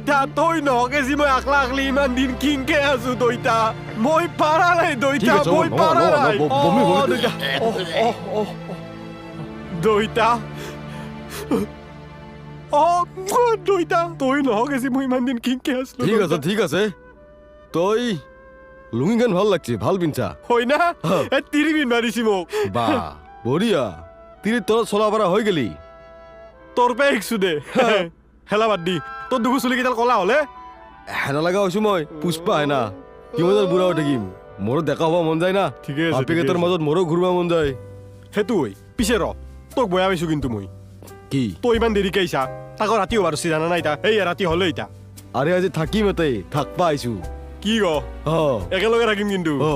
দৈতা তই নহকে যি মই আকলা আকলি ইমান দিন কিংকে আছো দৈতা মই পাৰা নাই দৈতা ঠিক আছে, মই হ'ব, পাৰা হ'ব, নাই হ'ব, বমি অ, কৰি- দৈতা দৈতা দৈতা তই নহকে যি মই ইমান দিন কিংকে আছিলো ঠিক আছে তই লুঙিখান ভাল লাগছে ভাল পিন্ধা হয় না এ তিৰিবিন মাৰিছি মোক বা বঢ়িয়া তিৰি তলত চলা পৰা হৈ গেলি তোৰ পে শিকছো দে হেলা বাদ দি তোৰ দুগু চুলি কেইডাল কলা হলে হেনা লগা হৈছো মই পুষ্পা হেনা কিমান বুঢ়া হৈ থাকিম মোৰো ডেকা হ'ব মন যায় না ঠিকে আছে, বাপেকেইটাৰ ঠিকে আছে। মাজত মোৰো ঘূৰিব মন যায় সেইটো হয় পিছে ৰ তোক বেয়া পাইছো কিন্তু মই কি তই ইমান দেৰিকে আহিছা তাকো ৰাতি হ'ব আৰু জানা নাই ইতা এই ৰাতি হ'লে ইতা আৰে আজি থাকিম এতে থাকবা আহিছো কি ক অ একেলগে থাকিম কিন্তু অ